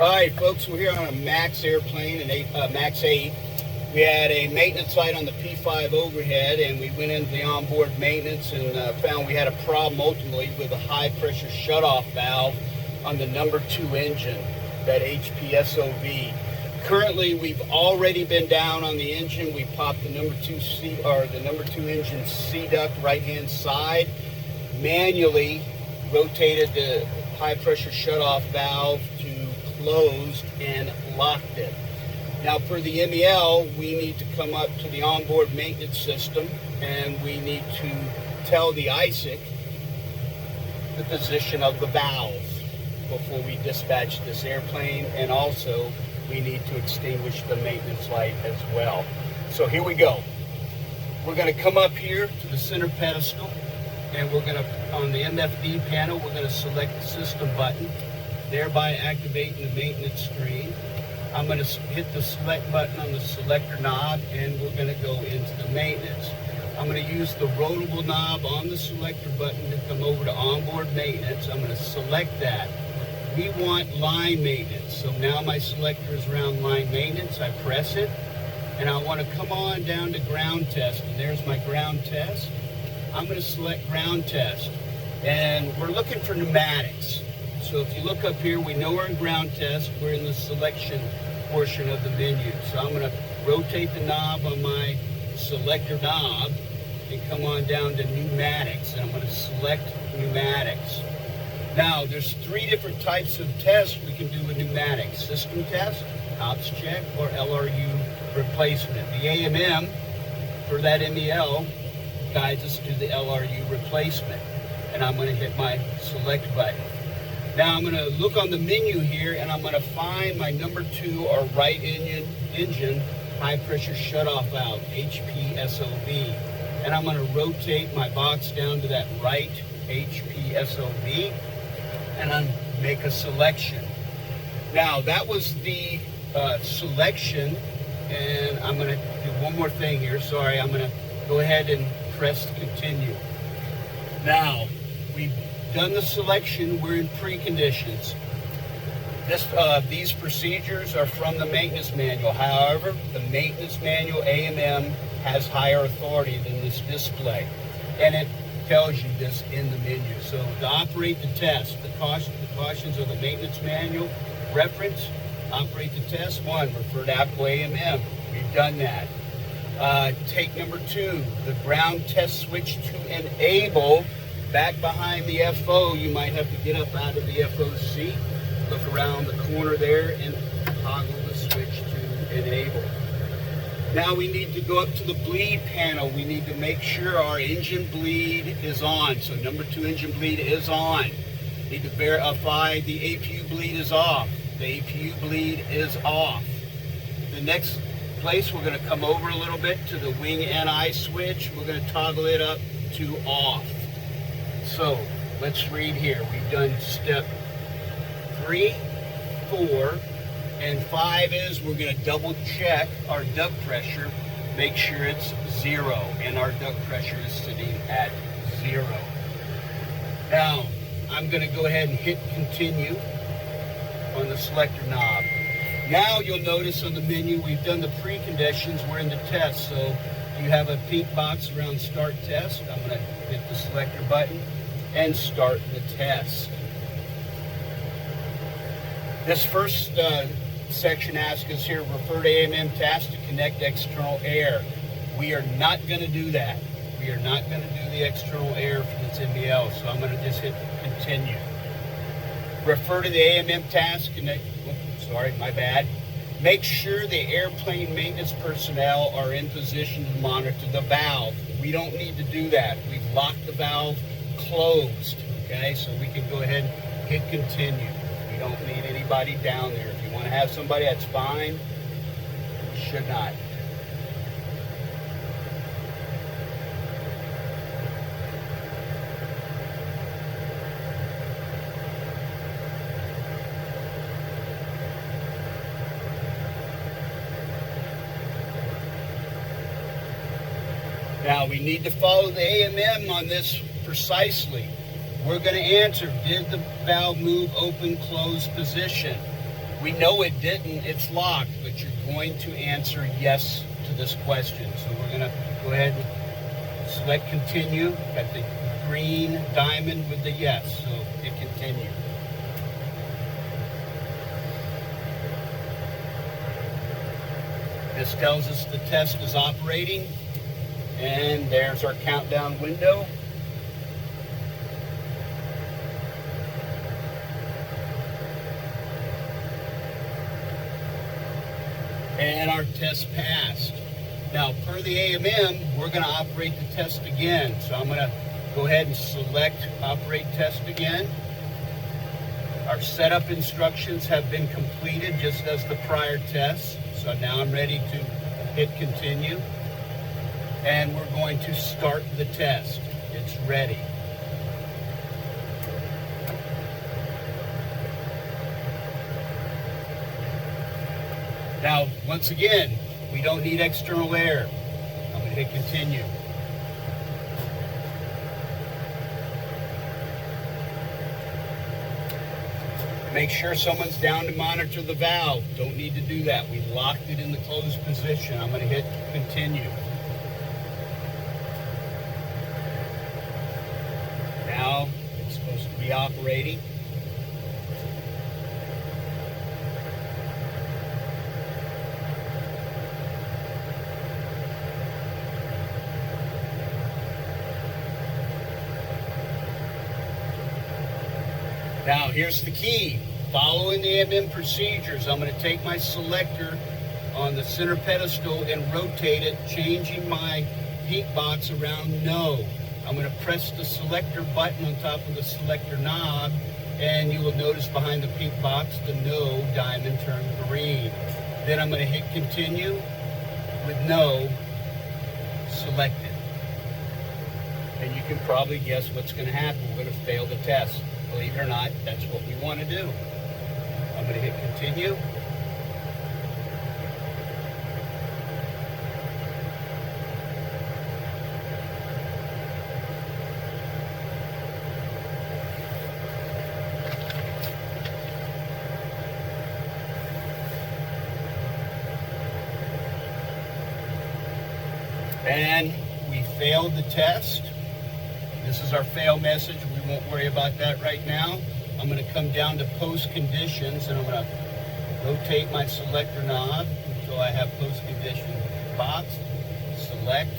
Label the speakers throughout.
Speaker 1: Alright folks, we're here on a Max airplane, Max 8. We had a maintenance light on the P5 overhead, and we went into the onboard maintenance and found we had a problem ultimately with a high pressure shutoff valve on the number 2 engine, that Hpsov. Currently, we've already been down on the engine. We popped the number 2 engine C duct right hand side, manually rotated the high pressure shutoff valve to closed and locked it. Now for the MEL, we need to come up to the onboard maintenance system and we need to tell the ISIC the position of the valve before we dispatch this airplane, and also we need to extinguish the maintenance light as well. So here we go. We're going to come up here to the center pedestal, and we're going to, on the MFD panel, we're going to select the system button, thereby activating the maintenance screen. I'm going to hit the select button on the selector knob, and we're going to go into the maintenance. I'm going to use the rollable knob on the selector button to come over to onboard maintenance. I'm going to select that. We want line maintenance. So now my selector is around line maintenance. I press it, and I want to come on down to ground test, and there's my ground test. I'm going to select ground test, and we're looking for pneumatics. So if you look up here, we know we're in ground test. We're in the selection portion of the menu. So I'm going to rotate the knob on my selector knob and come on down to pneumatics, and I'm going to select pneumatics. Now, there's 3 different types of tests we can do with pneumatics: system test, ops check, or LRU replacement. The AMM for that MEL guides us to the LRU replacement, and I'm going to hit my select button. Now I'm going to look on the menu here, and I'm going to find my number 2 or right engine high pressure shutoff valve, Hpsov, and I'm going to rotate my box down to that right Hpsov, and I'm make a selection. Now that was the selection, and I'm going to do one more thing here. Sorry, I'm going to go ahead and press continue. Now we've done the selection. We're in preconditions. These procedures are from the maintenance manual. However, the maintenance manual AMM has higher authority than this display, and it tells you this in the menu. So to operate the test, the cautions of the maintenance manual: reference, operate the test. 1, refer to applicable AMM. We've done that. Take number 2, the ground test switch to enable. Back behind the FO, you might have to get up out of the FO seat, look around the corner there, and toggle the switch to enable. Now we need to go up to the bleed panel. We need to make sure our engine bleed is on. So number 2 engine bleed is on. Need to verify the APU bleed is off. The APU bleed is off. The next place, we're going to come over a little bit to the wing NI switch. We're going to toggle it up to off. So let's read here. We've done step 3, 4, and 5 is we're going to double check our duct pressure, make sure it's 0, and our duct pressure is sitting at 0. Now I'm going to go ahead and hit continue on the selector knob. Now you'll notice on the menu we've done the preconditions. We're in the test, so you have a pink box around start test. I'm going to hit the selector button and start the test. This first section asks us here, refer to AMM task to connect external air. We are not going to do that. We are not going to do the external air for this MEL, so I'm going to just hit continue. Refer to the AMM task, connect, sorry, my bad. Make sure the airplane maintenance personnel are in position to monitor the valve. We don't need to do that. We've locked the valve closed, okay? So we can go ahead and hit continue. We don't need anybody down there. If you want to have somebody, that's fine. You should not. Now we need to follow the AMM on this precisely. We're going to answer, did the valve move open, close position? We know it didn't, it's locked, but you're going to answer yes to this question. So we're gonna go ahead and select continue. Got the green diamond with the yes, so hit continue. This tells us the test is operating, and there's our countdown window. And our test passed. Now, per the AMM, we're going to operate the test again. So I'm going to go ahead and select operate test again. Our setup instructions have been completed just as the prior test. So now I'm ready to hit continue. And we're going to start the test. It's ready. Now, once again, we don't need external air. I'm going to hit continue. Make sure someone's down to monitor the valve. Don't need to do that. We locked it in the closed position. I'm going to hit continue. Now, it's supposed to be operating. Now, here's the key. Following the AMM procedures, I'm going to take my selector on the center pedestal and rotate it, changing my heat box around no. I'm going to press the selector button on top of the selector knob, and you will notice behind the peak box, the no diamond turned green. Then I'm going to hit continue with no selected. And you can probably guess what's going to happen. We're going to fail the test. Believe it or not, that's what we want to do. I'm going to hit continue. And we failed the test. This is our fail message. We won't worry about that right now. I'm going to come down to post conditions, and I'm going to rotate my selector knob until I have post condition boxed. Select.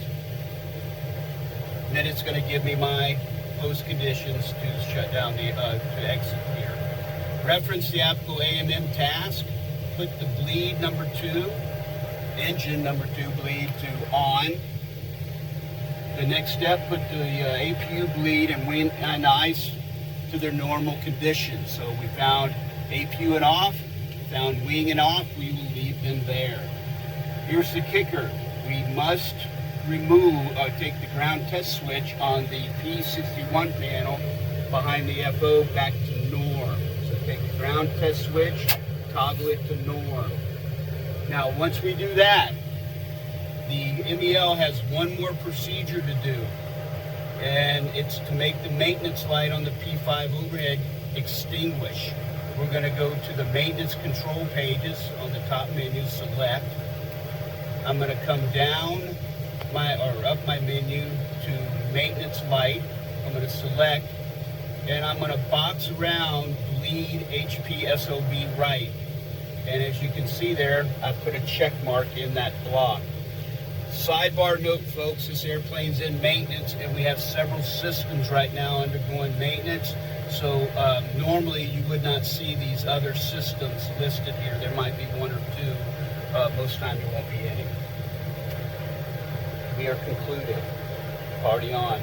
Speaker 1: And then it's going to give me my post conditions to shut down the to exit here. Reference the applicable AMM task. Put the bleed number 2, engine number 2 bleed to on. The next step, put the APU bleed and wind and ice to their normal conditions. So we found APU and off, found wing and off, we will leave them there. Here's the kicker. We must remove, take the ground test switch on the P61 panel behind the FO back to norm. So take the ground test switch, toggle it to norm. Now once we do that, the MEL has one more procedure to do, and it's to make the maintenance light on the P5 overhead extinguish. We're going to go to the maintenance control pages on the top menu, select. I'm going to come down up my menu to maintenance light. I'm going to select, and I'm going to box around bleed Hpsov right. And as you can see there, I put a check mark in that block. Sidebar note, folks, this airplane's in maintenance, and we have several systems right now undergoing maintenance. So normally you would not see these other systems listed here. There might be one or two. Most time there won't be any. We are concluded. Party on.